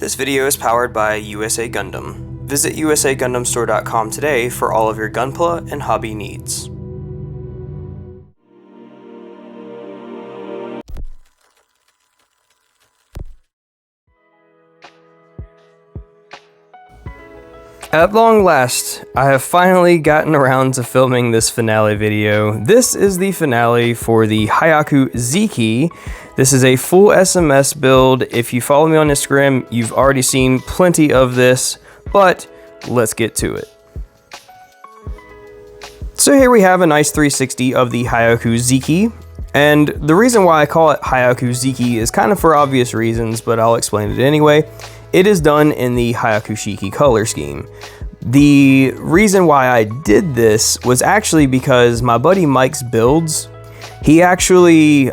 This video is powered by USA Gundam. Visit USAGundamstore.com today for all of your Gunpla and hobby needs. At long last, I have finally gotten around to filming this finale video. This is the finale for the Hyaku Z-Key. This is a full SMS build. If you follow me on Instagram, you've already seen plenty of this, but let's get to it. So here we have a nice 360 of the Hyaku Z-Key. And the reason why I call it Hyaku Z-Key is kind of for obvious reasons, but I'll explain it anyway. It is done in the Hyaku Shiki color scheme. The reason why I did this was actually because my buddy Mike's builds, he actually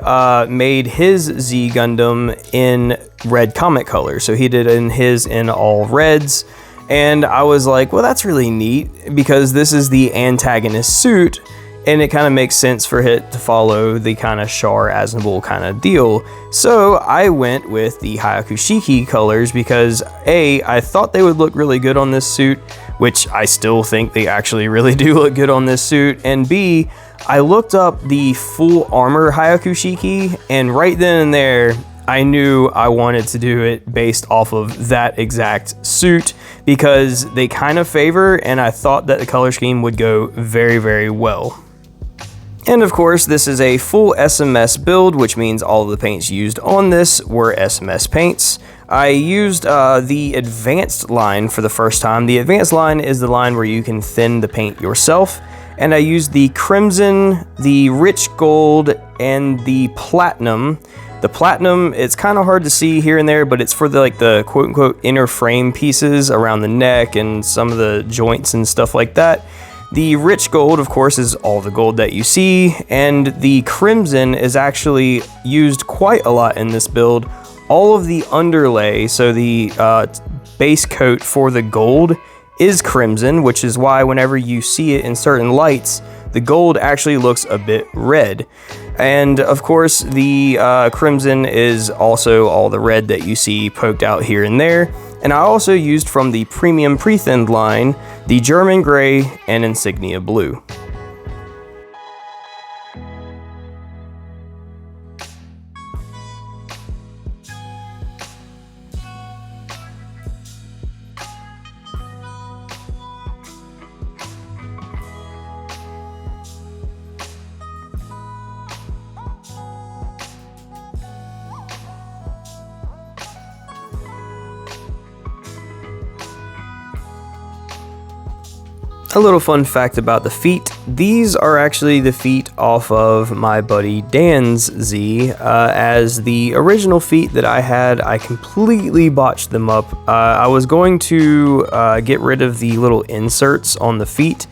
made his Z Gundam in red comic color. So he did his in all reds. And I was like, well, that's really neat because this is the antagonist suit. And it kind of makes sense for it to follow the kind of Char Aznavour kind of deal. So I went with the Hyaku Shiki colors because A, I thought they would look really good on this suit, which I still think they actually really do look good on this suit. And B, I looked up the full armor Hyaku Shiki, and right then and there, I knew I wanted to do it based off of that exact suit because they kind of favor, and I thought that the color scheme would go very, very well. And of course, this is a full SMS build, which means all of the paints used on this were SMS paints. I used the advanced line for the first time. The advanced line is the line where you can thin the paint yourself. And I used the crimson, the rich gold, and the platinum. The platinum, it's kind of hard to see here and there, but it's for the quote-unquote inner frame pieces around the neck and some of the joints and stuff like that. The rich gold, of course, is all the gold that you see, and the crimson is actually used quite a lot in this build. All of the underlay, so the base coat for the gold is crimson, which is why whenever you see it in certain lights, the gold actually looks a bit red. And of course, the crimson is also all the red that you see poked out here and there. And I also used from the premium pre-thinned line, the German gray and insignia blue. A little fun fact about the feet. These are actually the feet off of my buddy Dan's Z. As the original feet that I had, I completely botched them up. I was going to get rid of the little inserts on the feet,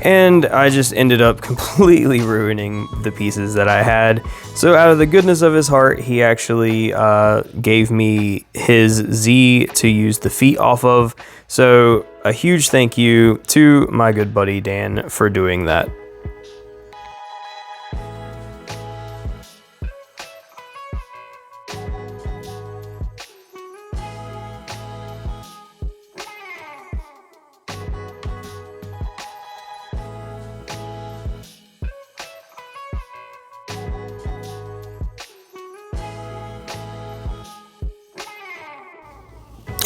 and I just ended up completely ruining the pieces that I had. So out of the goodness of his heart, he actually gave me his Z to use the feet off of. So a huge thank you to my good buddy Dan for doing that.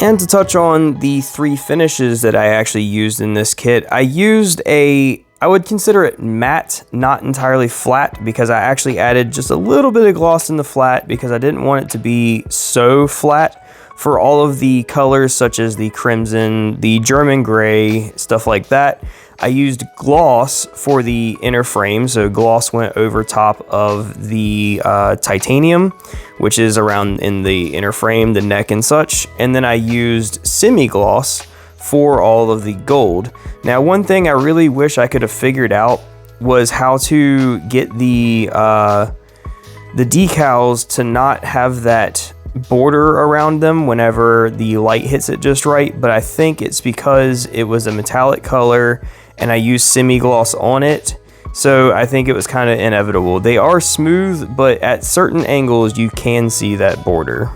And to touch on the three finishes that I actually used in this kit, I used I would consider it matte, not entirely flat, because I actually added just a little bit of gloss in the flat because I didn't want it to be so flat for all of the colors such as the crimson, the German gray, stuff like that. I used gloss for the inner frame, so gloss went over top of the titanium, which is around in the inner frame, the neck and such, and then I used semi-gloss for all of the gold. Now, one thing I really wish I could have figured out was how to get the decals to not have that border around them whenever the light hits it just right, but I think it's because it was a metallic color and I used semi-gloss on it, so I think it was kind of inevitable. They are smooth, but at certain angles you can see that border.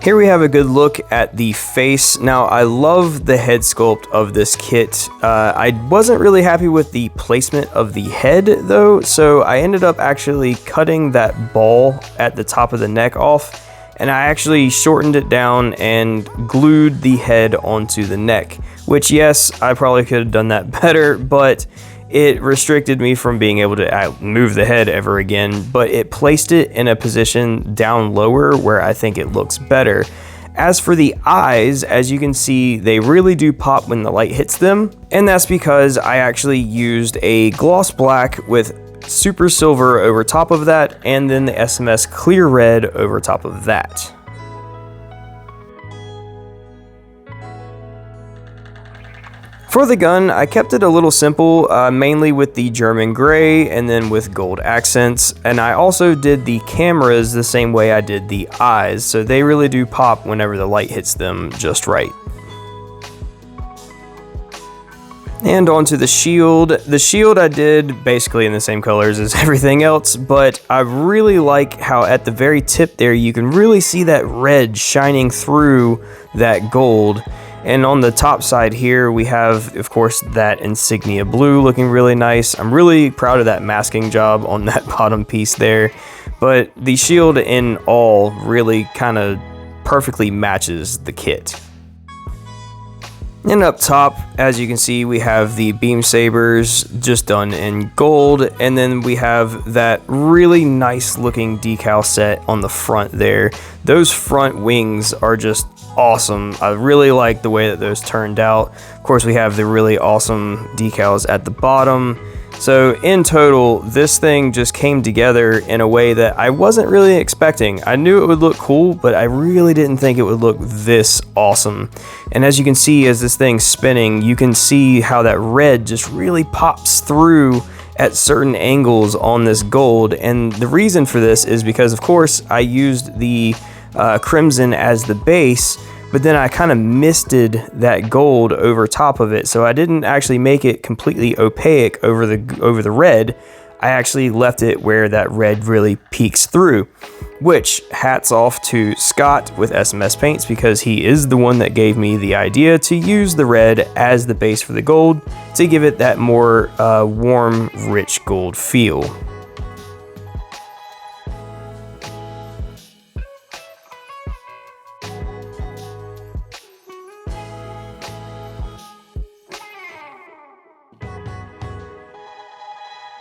Here we have a good look at the face. Now, I love the head sculpt of this kit. I wasn't really happy with the placement of the head though, so I ended up actually cutting that ball at the top of the neck off, and I actually shortened it down and glued the head onto the neck, which yes, I probably could have done that better, but it restricted me from being able to move the head ever again, but it placed it in a position down lower where I think it looks better. As for the eyes, as you can see, they really do pop when the light hits them, and that's because I actually used a gloss black with super silver over top of that, and then the SMS clear red over top of that. For the gun, I kept it a little simple, mainly with the German gray and then with gold accents, and I also did the cameras the same way I did the eyes, so they really do pop whenever the light hits them just right. And onto the shield. The shield I did basically in the same colors as everything else, but I really like how at the very tip there you can really see that red shining through that gold. And on the top side here, we have, of course, that insignia blue looking really nice. I'm really proud of that masking job on that bottom piece there. But the shield in all really kind of perfectly matches the kit. And up top, as you can see, we have the beam sabers just done in gold, and then we have that really nice looking decal set on the front there. Those front wings are just awesome. I really like the way that those turned out. Of course, we have the really awesome decals at the bottom. So in total, this thing just came together in a way that I wasn't really expecting. I knew it would look cool, but I really didn't think it would look this awesome. And as you can see, as this thing's spinning, you can see how that red just really pops through at certain angles on this gold. And the reason for this is because, of course, I used the crimson as the base, but then I kind of misted that gold over top of it, so I didn't actually make it completely opaque over the red. I actually left it where that red really peeks through, which hats off to Scott with SMS Paints, because he is the one that gave me the idea to use the red as the base for the gold to give it that more warm, rich gold feel.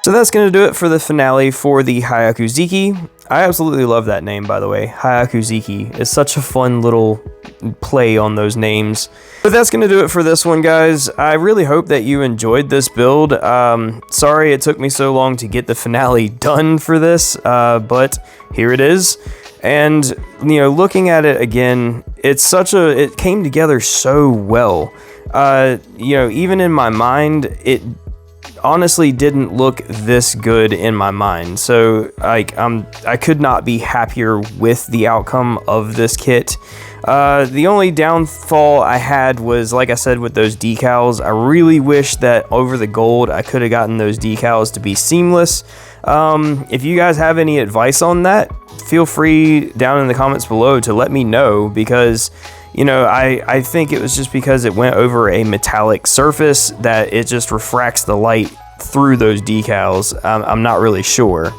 So that's going to do it for the finale for the Hyaku Ziki. I absolutely love that name, by the way. Hyaku Ziki is such a fun little play on those names. But that's going to do it for this one, guys. I really hope that you enjoyed this build. Sorry it took me so long to get the finale done for this, but here it is. And, you know, looking at it again, it came together so well. You know, even in my mind, it honestly didn't look this good in my mind, so I could not be happier with the outcome of this kit. The only downfall I had was, like I said, with those decals. I really wish that over the gold I could have gotten those decals to be seamless. If you guys have any advice on that, feel free down in the comments below to let me know, because you know, I think it was just because it went over a metallic surface that it just refracts the light through those decals. I'm not really sure.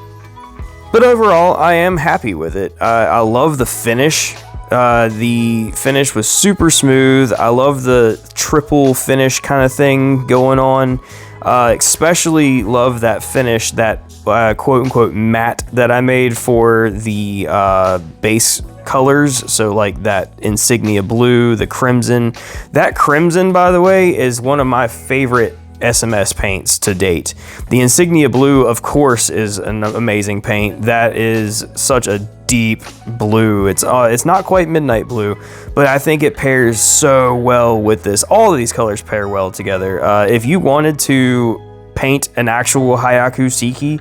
But overall, I am happy with it. I love the finish. The finish was super smooth. I love the triple finish kind of thing going on. Especially love that finish, that quote-unquote matte that I made for the base colors. So like that insignia blue, the crimson. That crimson, by the way, is one of my favorite SMS paints to date. The insignia blue, of course, is an amazing paint. That is such a deep blue. It's not quite midnight blue, but I think it pairs so well with this. All of these colors pair well together. If you wanted to paint an actual Hyaku Ziki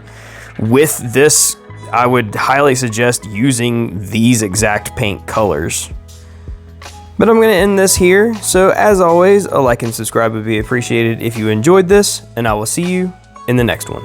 with this, I would highly suggest using these exact paint colors. But I'm going to end this here. So as always, a like and subscribe would be appreciated if you enjoyed this, and I will see you in the next one.